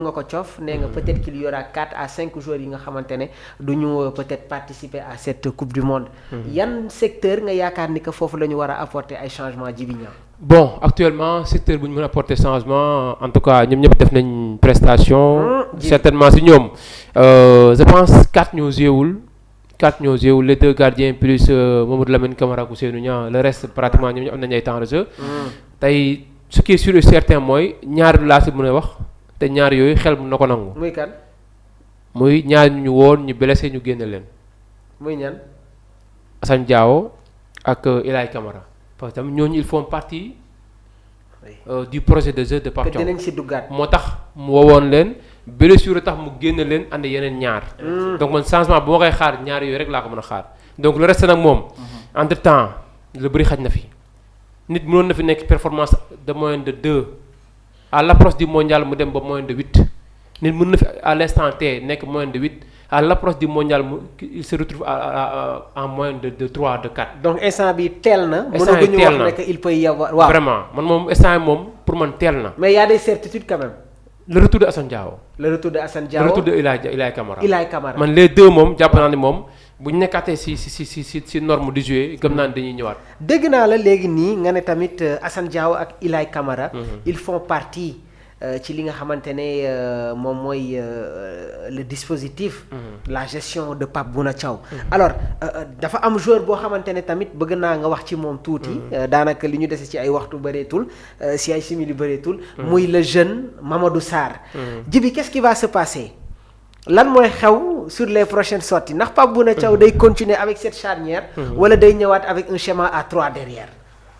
nga ko coof nee nga peut-être qu'il y aura 4 à 5 joueurs yi nga xamante ne du ñu peut-être participer à cette coupe du monde. yan secteur nga yaakaar ni que foofu la ñu war a apporter ay changements Djiby Niang. bon actuellement secteur bu ñu mën a apporter changement en tout cas ñoom ñëpp def nañ prestation. certainement si ñoom je pense 4 ñoo joué les 2 gardiens plus Mamadou Lamine Camara ak Ousseynou Niang le reste pratiquement ñoom ñu am nañ ay temps de jeu. tey ce qui est sûr et certain mooy ñaar laa si mën a wax. te ñaar yooyu xel mun na ko nangu. muy kan. muy ñaar ñu woon ñu blessé ñu génne leen. muy ñan. Assane Diao ak Ilaay Camara parce que ñooñu ils font partie du projet de jeu de Pape Thiaw. te dinañ si duggaat. moo tax mu wowoon leen blessure tax mu génne leen andi yeneen ñaar. donc man changement bu ma koy xaar ñaar yooyu rek laa ko mën a xaar donc le reste nag moom. entre temps lu bëri xaj na fi nit mënoon na fi nekk performance de moyenne de 2. à l'approche du mondial mu dem ba moyenne de 8 nit mën na fi à l'instant T nekk moyenne de 8 à l'approche du mondial il se retrouve en moyenne de 3 de 4. donc instant bi teel na. instant yi teel na wax ne il peut y avoir waaw. vraiment man moom instant yi moom pour man teel na. mais y a des certitudes quand même. le retour de Assane Diao. le retour de Assane Diao le retour de Ilaay Camara. Ilaay Camara man les deux moom jàpp naa ne moom bu ñu nekkaatee si norme du jouer gëm naa ne dañuy ñëwaat. dégg naa la léegi nii nga ne tamit Assane Diao ak Ilaay Camara. ils font partie ci li nga xamante ne moom mooy le dispositif. la gestion de Pape Bouna Thiaw. alors dafa am joueur boo xamante ne tamit bëgg naa nga wax ci moom tuuti. daanaka li ñu dese ci ay waxtu bëreetul si ay simili bëreetul. muy le jeune Mamadou Sarr. Djiby qu'est-ce qui va se passer. lan mooy xew sur les prochaines sorties ndax Pape Bouna Thiaw day continuer avec cette charnière. wala day ñëwaat avec un schéma à 3 derrière.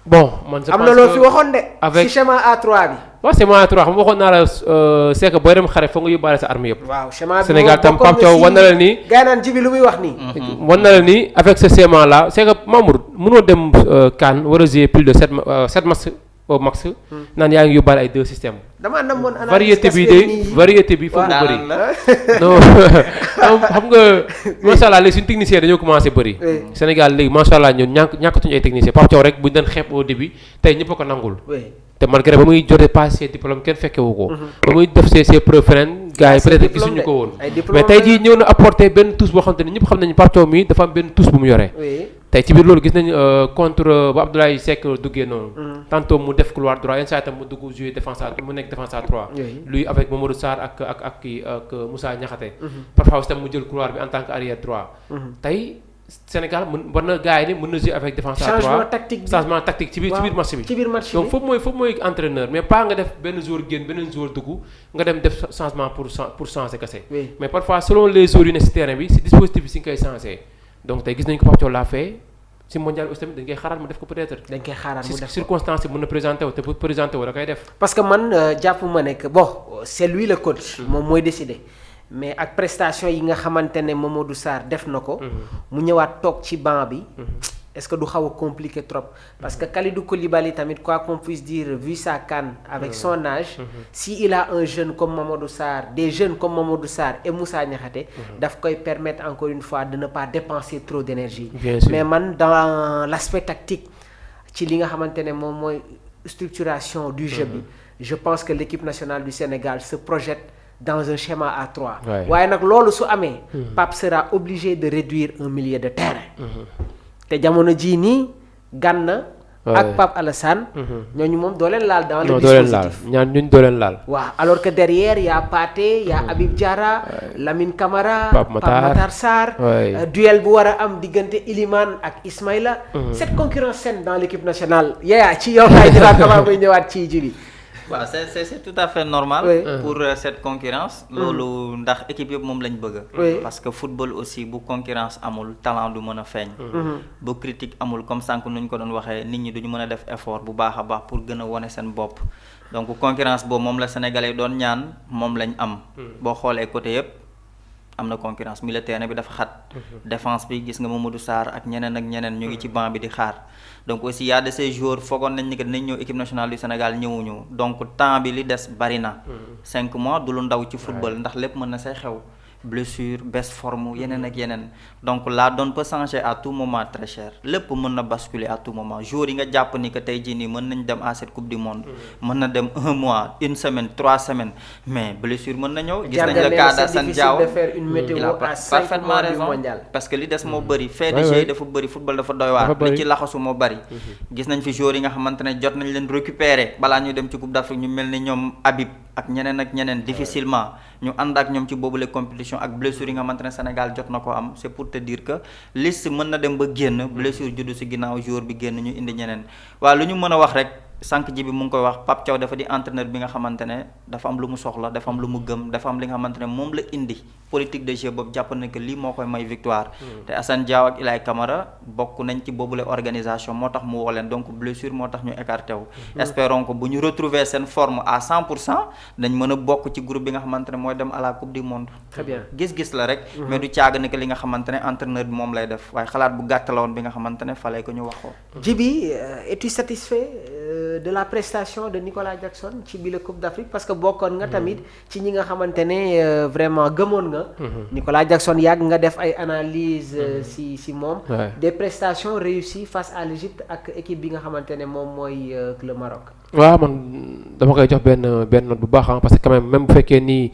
bon man je pense que am na loo fi waxoon de. avec si schéma A3 bi. waaw schéma A3 xam nga waxoon naa la c'est que booy dem xare foog nga yóbbaale sa arme yëpp. waaw schéma bi Sénégal tam Pape Thiaw wan na la ni. gars naan Djiby lu muy wax nii. wan na la ni avec ce schéma là c'est que Mamour mënoo dem CAN war a jouer plus de 7 matchs au max. naan yaa ngi yóbbaale ay 2 systèmes. damaa namoon variété bi foog mu bëri. non xam nga macha allah léegi suñu techniciens dañoo commencé bëri. Sénégal léegi macha allah ñun ñàkkatuñu ay techniciens Pape Thiaw rek buñu doon xeeb au début tey ñëpp a ko nangul. te malgré ba muy jotee pas ses diplômes kenn fekkewu ko. ba muy def ses preuves feneen gars yi peut-être gisuñu ko woon. mais tey jii ñëw na apporter benn touche boo xam te ne ñëpp xam nañu Pape Thiaw mi dafa am benn touche bu mu yore. tey ci biir loolu gis nañu contre ba Abdoulaye Seck duggee noonu. tantôt mu def couloir droit yenn saa itam mu dugg jouer défense à mu nekk défense à 3. lui avec Mamadou Sarr ak Moussa Niakhaté. parfois aussi tam mu jël couloir bi en tant que arrière droit. tey Sénégal war na gars yi ne mën na jouer avec défense à 3 changement tactique ci biir match bi. donc foofu mooy entraîneur mais pas nga def benn joueur génn beneen joueur dugg nga dem def changement pour changer kese. mais parfois selon les joueurs yu ne si terrain bi si dispositif bi si nga koy changer. donc tey gis nañu ko Pape Thiaw laa fee si mondial aussi tamit dañ koy xaaraat mu def ko peut-être. dañ koy xaaraat mu def ko circonstance yi mën na présenté wu te bu présenté wu da koy def. parce que man jàpp ma ne que bon c'est lui le coach. moom mooy décider. mais ak prestation yi nga xamante ne Mamadou Sarr def na ko. mu ñëwaat toog ci banc bi. est-ce que du xaw a compliqué trop parce que Kalidou Koulibaly tamit quoi qu'on puisse dire vu sa CAN avec son âge. si il a un jeune comme Mamadou Sarr des jeunes comme Mamadou Sarr et Moussa Niakhaté. daf koy permettre encore une fois de ne pas dépenser trop d'énergie. mais man dans l'aspect tactique ci li nga xamante ne moom mooy structuration du jeu bi. je pense que l'équipe nationale du Sénégal se projette dans un schéma à 3. waaye nag loolu su amee. Pape sera obligé de réduire un milieu de terrain. te jamono jii nii Gana ak Pape Alassane. ñooñu moom doo leen laal dans le dispositif. ñun doo leen laal. waaw alors que derrière y a Pathé y a Habib Diarra. Lamine Camara. Pape Matar Sarr. duel bu war a am diggante Ilimane ak Ismaïla. cette concurrence saine dans l'équipe nationale. yaa ci yow laay jëlaat avant muy ñëwaat ci Djiby. waaw c'est tout à fait normal. pour cette concurrence. loolu ndax équipe yëpp moom lañ bëgg. parce que football aussi bu concurrence amul talent du mën a feeñ. bu critique amul comme sànq nuñ ko doon waxee nit ñi duñu mën a def effort bu baax a baax pour gën a wone seen bopp. donc concurrence boobu moom la Sénégalais doon ñaan moom lañ am. boo xoolee côté yëpp am na concurrence milieu terrain bi dafa xat. défense bi gis nga Mamadou Sarr ak ñeneen ñu ngi ci banc bi di xaar. donc aussi y a de ces joueurs foogoon nañ ni que dinañ ñëw équipe nationale du Sénégal ñëwuñu donc temps bi li des bari na. 5 mois du lu ndaw ci football ndax lépp mën na say xew. blessure baisse forme yeneen ak yeneen donc la donne peut changer à tout moment très cher lépp mën na basculer à tout moment jour yi nga jàpp ni que tey jii nii mën nañ dem à cette coupe du monde mën na dem 1 mois 1 semaine 3 semaines mais blessure mën na ñëw gis nañ le cas d'Assane Diao il a parfaitement raison parce que li des moo bëri fait de jeu dafa bëri football dafa doy waar li ci laxasu moo bëri gis nañ fi joueurs yi nga xamante ne jot nañ leen récupérer balaa ñuy dem ci coupe d'Afrique ñu mel ni ñoom Habib ak ñeneen difficilement ñu ànd ak ñoom ci boobule compétition ak blessure yi nga xamante ne Sénégal jot na ko am c'est pour te dire que liste mën na dem ba génn blessure juddu ci ginnaaw joueur bi génn ñu indi ñeneen waaw lu ñu mën a wax rek sànq ji bi mu ngi koy wax Pape Thiaw dafa di entraîneur bi nga xamante ne dafa am lu mu soxla dafa am lu mu gëm dafa am li nga xamante ne moom la indi politique de jeu boobu jàpp na que lii moo koy may victoire te Assane Diao ak Ilay Camara bokk nañ ci boobule organisation moo tax mu woo leen donc blessure moo tax ñu écarté wu espérons que bu ñu retrouver seen forme à 100% dañ mën a bokk ci groupe bi nga xamante ne mooy dem à la coupe du monde très bien gis-gis la rek mais du caaga ne que li nga xamante ne entraîneur bi moom lay def waaye xalaat bu gàtt la woon bi nga xamante ne fallait que ñu wax ko Djiby es-tu satisfait de la prestation de Nicolas Jackson ci bi la Coupe d'Afrique parce que bokkoon nga tamit ci ñi nga xamante ne vraiment gëmoon nga Nicolas Jackson yàgg nga def ay analyse si moom des prestations réussies face à l'Égypte ak équipe bi nga xamante ne moom mooy le Maroc waaw man dama koy jox benn note bu baax parce que quand même bu fekkee nii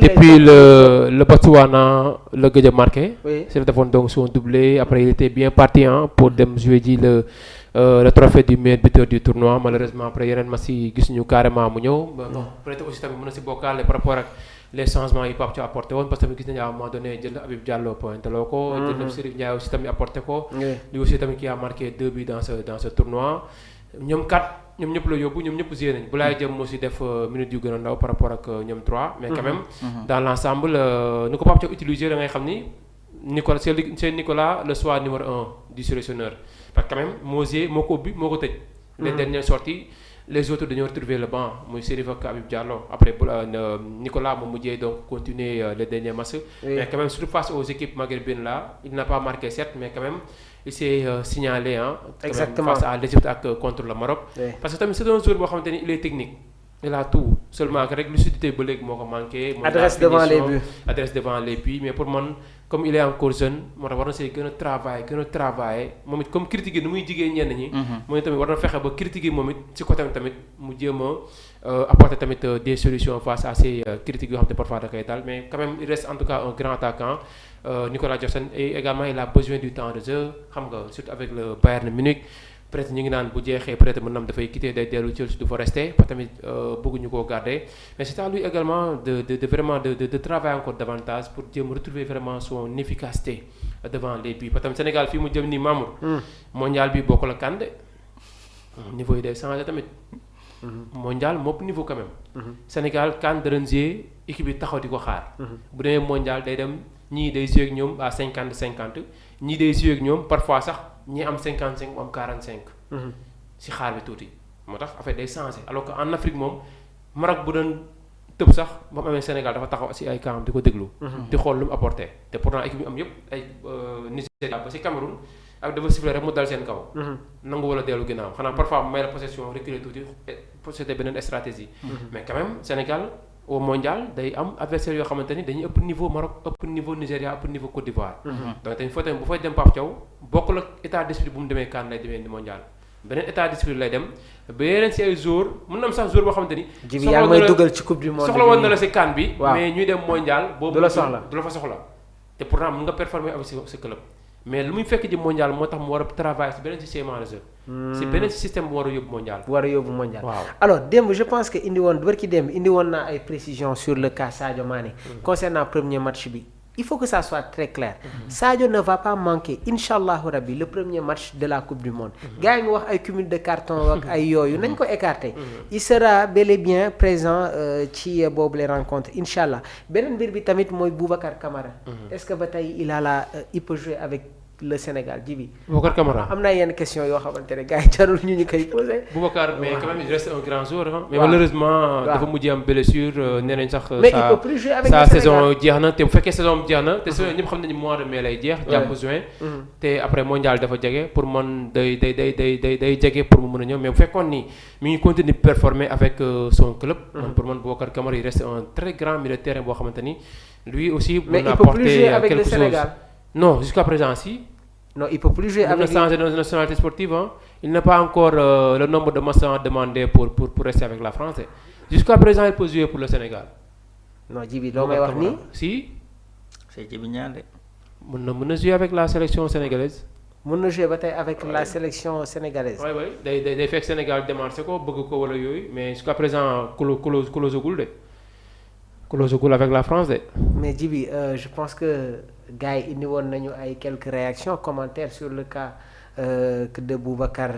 depuis le Botswana la gëj a marqué c'est defoon donc son doublé après il était bien parti pour dem jouer ji le trophée du meilleur buteur du tournoi malheureusement après yeneen match yi gisuñu carrément mu ñëw bon peut-être aussi tamit mën na si bokkaale par rapport ak les changements yi Pape Thiaw apporté woon parce que tamit gis nañu à un moment donné jël na Habib Diallo pointé loo ko jël na Serif Ndiaye aussi tamit apporté ko lui aussi tamit qui a marqué 2 buts dans ce tournoi ñoom ñëpp la yóbbu ñoom ñëpp joué nañ bu laay jëm moo si def minutes yu gën a ndaw par rapport ak ñoom 3 mais quand même dans l'ensemble ni ko Pape Thiaw utilisé da ngay xam ni Nicolas c'est Nicolas le choix numéro 1 du sélectionneur parce que quand même Mosier moo ko ubbi moo ko tëj les dernières sorties les autres dañoo retrouver le banc muy Serif ak Habib Diallo après Nicolas moom mujjee donc continuer les derniers matchs mais quand même surtout face aux équipes maghrébines là il n'a pas marqué certes mais quand même il s'est signalé exactement face à l'Égypte ak contre le Maroc parce que tamit c'est un joueur boo xamante ni il est technique il a tout seulement que rek lucidité ba léegi moo ko manqué adresse devant les buts mais pour man comme il est encore jeune moo tax war na see gën a travailler moom it comme critiquer ni muy jigéen ñenn ñi moom tamit war na fexe ba critiquer moom it ci côté tamit mu jéem a apporter tamit des solutions face à ces critiques yoo xam ne parfois da koy dal mais quand même il reste en tout cas un grand attaquant Nicolas Jackson et également il a besoin du temps de jeu xam nga surtout avec le Bayern Munich peut-être ñu ngi naan bu jeexee peut-être mën na am dafay quitter day dellu Chelsea du fa rester parce que tamit bëgguñu koo garder mais c'est à lui également de vraiment de travailler encore davantage pour jéem retrouver vraiment son efficacité devant les buts parce que tamit Sénégal fii mu jëm nii Mamour mondial bi bokkul ak CAN de niveau yi day changé tamit mondial mopp niveau quand même Sénégal CAN da doon jouer équipe yi taxaw di ko xaar bu demee mondial day dem ñii day jouer ak ñoom à 50-50 ñii day jouer ak ñoom parfois sax ñi am 55 mu am 45 si xaar bi tuuti moo tax affaire day changé alors que en Afrique moom Maroc bu doon tëb sax ba mu amee Sénégal dafa taxaw si ay camp di ko déglu di xool lu mu apporté te pourtant équipe yi am yëpp ay Nigeria ba si Cameroun ak dafa siffler rek mu dal seen kaw nangu wala dellu ginnaaw xanaa parfois may la possession reculer tuuti c'était beneen stratégie mais quand même Sénégal au mondial day am adversaire yoo xamante ni dañuy ëpp niveau Maroc ëpp niveau Nigéria ëpp niveau Côte d'Ivoire donc tamit foo tamit bu fay dem Pape Thiaw bokkul ak état d'esprit bu mu demee CAN lay demee ni mondial beneen état d'esprit lay dem ba yeneen si ay joueurs mën na am sax joueur boo xamante ni Djiby yaa ngi may dugal ci coupe du monde soxla woon na la si CAN bi mais ñuy dem mondial boobu du la fa soxla te pourtant mën nga performer avec sa club mais lu muy fekk ji mondial moo tax mu war a travailler si beneen système de jeu si beneen système bu war a yóbbu mondial waaw alors démb je pense que indi woon naa ay précisions sur le cas Sadio Mané concernant premier match bi il faut que ça soit très clair Sadio ne va pas manquer inchallahu rabbi le premier match de la coupe du monde gars yi ngi wax ay cumul de carton ak ay yooyu nañ ko écarter il sera bel et bien présent ci boobu les rencontres inchallah beneen mbir bi tamit mooy Boubacar Kamara est-ce que ba tey il peut jouer avec le Sénégal Djibi. Boubacar Kamara am na yenn question yoo xamante ne gars yi jarul ñu koy posé. Boubacar mais quand même il reste un grand joueur hein. Mais malheureusement dafa mujj am blessure nee nañ sax. mais il peut plus jouer avec sa le Sénégal. saison jeex na te bu fekkee saison jeex na te ñëpp xam nañu mois de mai lay jeex. jàpp juin. te après mondial dafa jege pour man day jege pour mu mën a ñëw mais bu fekkoon ni mi ngi continuer performer avec son club. pour man Boubacar Kamara il reste un très grand milieu de terrain boo xamante ni lui aussi. mais il peut plus jouer avec le Sénégal. Non, jusqu'à présent, si. Non, il peut plus jouer avec. Il a changé de nationalité sportive. Hein. Il n'a pas encore le nombre de matchs demandé pour rester avec la France. Jusqu'à présent, il peut jouer pour le Sénégal. Non, Djibi, loo may wax nii. Si. C'est Djibi Niang de. mën na jouer avec la sélection sénégalaise. mën na jouer ba tey avec la sélection sénégalaise. Oui, oui. day fekk Sénégal démarché ko bëgg ko wala yooyu mais jusqu'à présent closagul de. Closagul avec la France de. Mais Djibi, je pense que gars yi indi woon nañu ay quelques réactions commentaires sur le cas de Boubacar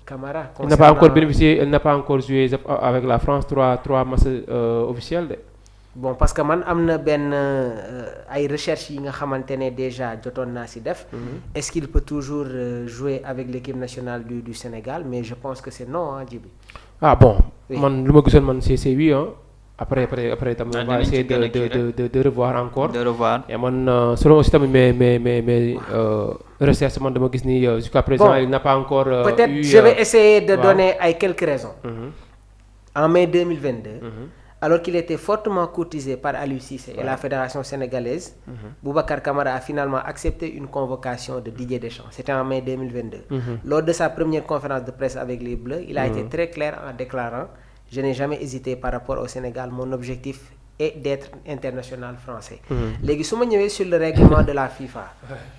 Kamara. Il n'a pas encore bénéficié, il n'a pas encore joué avec la France trois matchs officiels de. Bon parce que man am na benn ay recherches yi nga xamante ne déjà jotoon naa si def. Est-ce qu'il peut toujours jouer avec l'équipe nationale du Sénégal mais je pense que c'est non hein Djibi. Ah bon. Oui. Man lu ma gisoon man c'est oui hein. Après tamit on va essayer de revoir encore. De revoir. Et man selon aussi tamit mes recherches man dama gis ni jusqu'à présent Bon, il n'a pas encore peut-être eu, je vais essayer de voilà. donner ay quelques raisons. En mai 2022. Alors qu'il était fortement courtisé par Aliou Cissé et la Fédération sénégalaise, Boubacar Kamara a finalement accepté une convocation de Didier Deschamps. C'était en mai 2022. Lors de sa première conférence de presse avec les Bleus, il a été très clair en déclarant « Je n'ai jamais hésité par rapport au Sénégal. Mon objectif est d'être international français. » Léegi su ma ñëwee sur le règlement de la FIFA.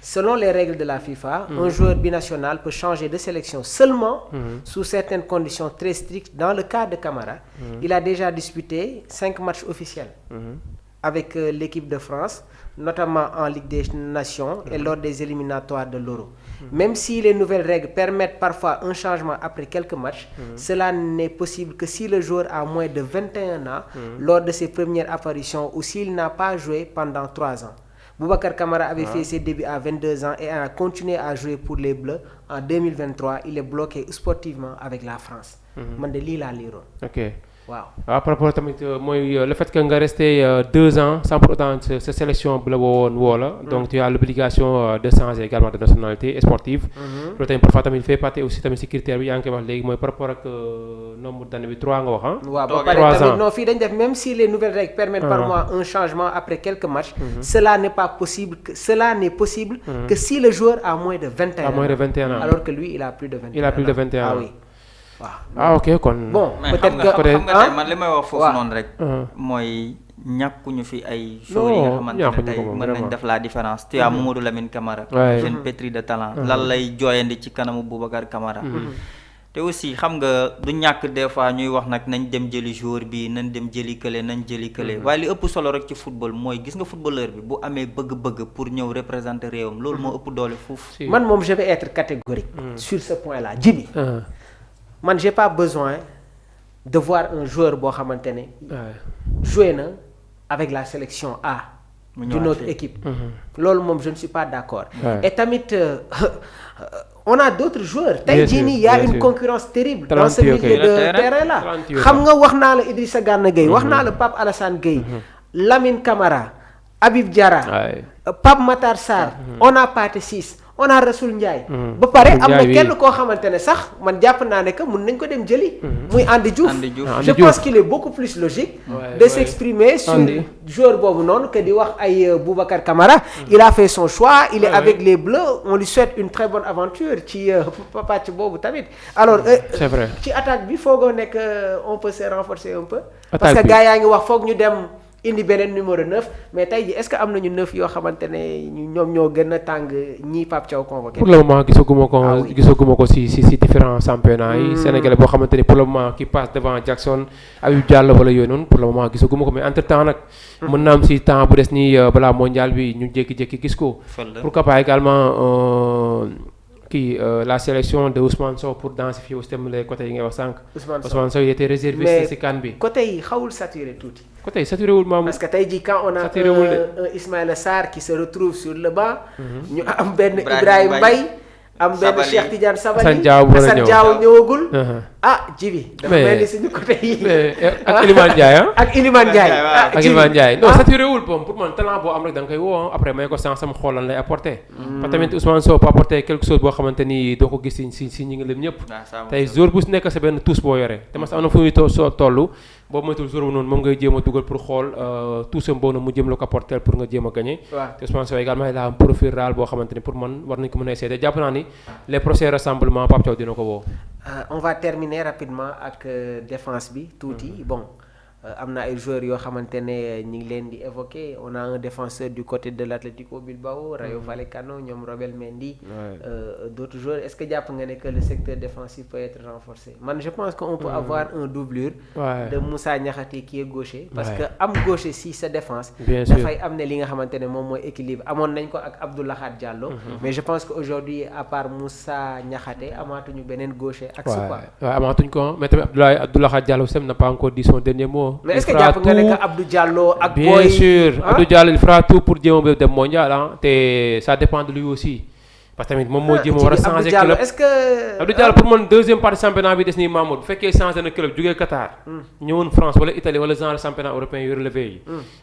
Selon les règles de la FIFA, un joueur binational peut changer de sélection seulement sous certaines conditions très strictes. Dans le cas de Kamara, il a déjà disputé 5 matchs officiels avec l'équipe de France, notamment en Ligue des Nations et lors des éliminatoires de l'Euro. Même si les nouvelles règles permettent parfois un changement après quelques matchs, cela n'est possible que si le joueur a moins de 21 ans lors de ses premières apparitions ou s'il n'a pas joué pendant 3 ans. Boubacar Kamara avait fait ses débuts à 22 ans et a continué à jouer pour les Bleus. En 2023, il est bloqué sportivement avec la France. Man de lii laa liiroon. Ok. Waaw. Par rapport tamit mooy le fait que nga resté 2 ans sans pour autant sa sélection bu la woo la donc tu as l'obligation de changer également de nationalité sportive. Loolu tamit parfois tamit fait partie aussi tamit si critère bi yaa ngi koy wax léegi mooy par rapport ak nombre d'années bi 3 nga wax ah. waaw ba pare tamit non fii dañ def même si les nouvelles règles permettent par mois un changement après quelques matchs. Cela n'est possible que si le joueur a moins de 21 ans. À moins de 21 ans. Alors que lui il a plus de 21 ans. Il a plus de 21 ans. Ah oui. waaw. Ah ok kon. Bon peut-être que xam nga tey man li may wax foofu noonu rek. Ah. mooy ñàkkuñu fi ay joueurs yi nga xamante ne tey mën nañ def la différence. tu as Mamadou Lamine Camara. jeune pétri de talent. lan lay jooyandi ci kanamu Boubacar Kamara. te aussi xam nga du ñàkk des fois ñuy wax nag nañ dem jëli joueur bi nañ dem jëli kële waaye li ëpp solo rek ci football mooy gis nga footballeur bi bu amee bëgg-bëgg pour ñëw représenter réewam loolu moo ëpp doole fuuf. man moom je vais être catégorique. sur ce point là Djibi. Man j'ai pas besoin de voir un joueur boo xamante ne joué na avec la sélection A d'une autre équipe. Loolu moom je ne suis pas d'accord. Et tamit on a d'autres joueurs. Tey jii nii y a une concurrence terrible dans ce milieu de terrain là. Xam nga wax naa la Idrissa Gana Gueye wax naa la Pape Alassane Gueye, Lamine Camara, Habib Diarra, Pape Matar Sarr, on a Pathé Ciss, on a Rassoul Ndiaye. Ba pare am na kenn koo xamante ne sax man jàpp naa ne que mun nañ ko dem jëli. muy Andy Diouf. Je pense qu'il est beaucoup plus logique de s'exprimer sur joueur boobu noonu que di wax ay Boubacar Kamara. Il a fait son choix, il est avec les Bleus, on lui souhaite une très bonne aventure ci pàcc boobu tamit. Alors c'est vrai. ci attaque bi foogoo nekk on peut se renforcer un peu. Parce que gars yaa ngi wax foog ñu dem indi beneen numéro 9 mais tey jii est-ce que am nañu 9 yoo xamante ne ñoom ñoo gën a tàng ñii Pape Thiaw convoqué. Pour le moment gisaguma ko si différents championnats yi. Sénégalais boo xamante ni pour le moment qui passe devant Jackson Habib Diallo wala yooyu noonu pour le moment gisaguma ko mais entre temps nag. mën naa am si temps bu des nii balaa mondial bi ñu jékki-jékki gis ko. pourquoi pas également la sélection de Ousmane Sow pour densifier aussi tamit les côtés yi ngay wax sànq. Ousmane Sow il était réservé si CAN bi. côté yi xawul saturé tuuti. ko tey saturé wul Mamour. parce que tey jii quand on a un Ismaïla Sarr qui se retrouve sur le banc. ñu am benn Ibrahima Mbaye. am benn Cheikh Tidiane Sabali Assane Diao ñëwagul. Jibi dafa mel ni suñu côté yi. ak Iliman Ndiaye ak Iliman Ndiaye. ak Iliman Ndiaye non saturé wul pour man talent boo am rek da nga koy woo après may ko sens sama xool lan lay apporter. parce que tamit Ousmane Sow peut apporter quelque chose boo xamante ni doo ko gis si ñi ngi lim ñëpp. tey jour bu nekk sa benn tous boo yore te mas am na fu muy toll boobu moytul jour bu noonu moom ngay jéem a dugal pour xool tuusam boobu mu jëm la ko apporter pour nga jéem a gagner. te Ousmane Sow également il a un profil réel boo xamante ni pour man war nañ ko mën a essayer jàpp naa ni les prochains rassemblements Pape Thiaw dina ko woo. On va terminer rapidement ak défense bi tuuti bon am na ay joueurs yoo xamante ne ñu ngi leen di évoquer on a un défenseur du côté de l'Atlético Bilbao Rayo Vallecano ñoom Robert Mendy d'autres joueurs est-ce que jàpp nga ne que le secteur défensif peut être renforcé man je pense qu'on peut avoir un doublure de Moussa Niakhaté qui est gaucher parce que am gaucher si sa défense dafay am ne li nga xamante ne moom mooy équilibre amoon nañ ko ak Abdou Lahad Diallo mais je pense que aujourd'hui à part Moussa Niakhaté amaatuñu beneen gaucher ak quoi waaw amaatuñ ko mais tamit Abdou Lahad Diallo sem n'a pas encore dit son dernier mot. mais est-ce que jàpp nga ne que Abdou Diallo ak bien boy sûr Abdou Diallo il fera tout pour jéem a dem mondial te ça dépend de lui aussi parce que tamit moom moo jéem a war a changer club est-ce que Abdou Diallo pour man deuxième partie championnat bi des nii Mamour bu fekkee changé na club jógee Qatar ñëwoon France wala Italie wala genre championnat européen yu relevé yi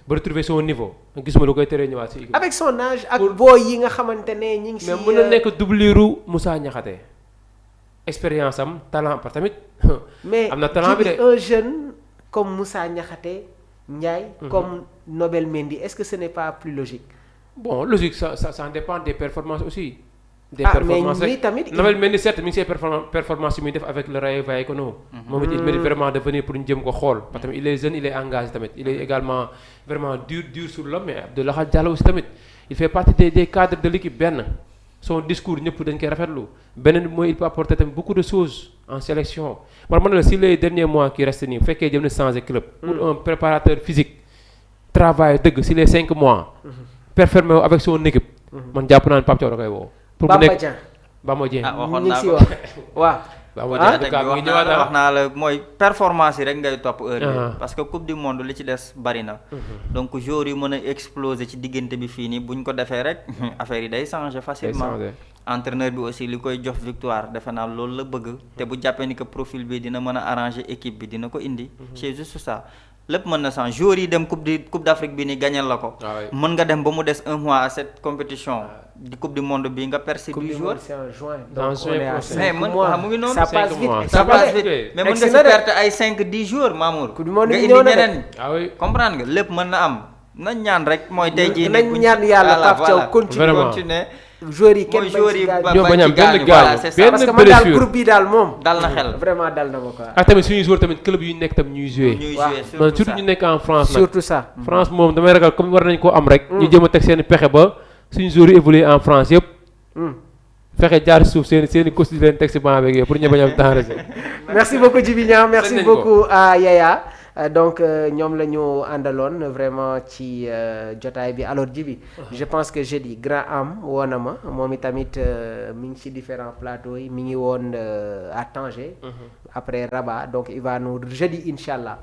ba retrouver son niveau gisuma lu koy teree ñëwaat si équipe avec son âge ak boy yi nga xamante ne ñi ngi si mais mën na nekk doublure Moussa Niakhaté expérience am talent parce que tamit mais am na talent bi de un jeune comme Moussa Niakhaté Ndiaye comme Nobel Mendy est-ce que ce n'est pas plus logique bon logique ça dépend des performances aussi des performances mais tamit Nobel Mendy certes mi ngi see performance yi muy def avec le Rayo Vallecano moom it il mérite vraiment de venir pour ñu jëm ko xool parce que il est jeune il est engagé tamit il est également vraiment dur sur l'homme mais Abdou Lahad Diallo aussi tamit il fait partie des cadres de l'équipe benn son discours ñëpp dañ koy rafetlu beneen bi mooy il peut apporter tamit beaucoup de choses en sélection man la si les derniers mois qui restent nii bu fekkee jëm na changer club pour un préparateur physique travail dëgg si les 5 mois performer avec son équipe man jàpp naa ne Pape Thiaw da koy woo pour mu nekk Bamba Dieng waxoon naa ko waaw wax naa la mooy performance yi rek ngay topp heure bi parce que coupe du monde li ci des bari na donc joueurs yi mën a exploser ci diggante bi fii nii buñ ko defee rek affaire yi day changer facilement entraîneur bi aussi li koy jox victoire defe naa loolu la bëgg te bu jàppee ni que profil bi dina mën a arranger équipe bi dina ko indi c'est juste ça lépp mën na changer joueurs yi dem coupe d'Afrique bi ni gagnal la ko mën nga dem ba mu des un mois à cette compétition di coupe du monde bi nga percer 10 joueurs mais mën mu ngi noonu ça passe vite mais mën nga si perdre ay 5-10 joueurs Mamour nga indi ñeneen comprendre nga lépp mën na am nañ ñaan rek mooy tey jii nañ ñaan yàlla Pape Thiaw continuer joueurs yi kenn bañ am benn gaañ parce que man daal groupe bi daal moom dal na xel vraiment dal na ma quoi ak tamit suñuy joueurs tamit club yu nekk tam ñuy jouer man surtout ñu nekk en France nag surtout ça France moom damay ragal comme war nañ koo am rek ñu jëm a teg seen pexe ba suñu joueurs yi évoluer en France yëpp fexe jaar suuf seen i coach di leen teg si banc beeg pour ñu bañ am temps rek merci beaucoup Djiby Niang merci beaucoup à Yaya donc ñoom la ñu àndaloon vraiment ci jotaay bi alors Djiby je pense que jeudi grand am woo na ma moom itamit mi ngi ci différents plateaux yi mi ngi woon à Tanger après Rabat donc il va nous jeudi incha allah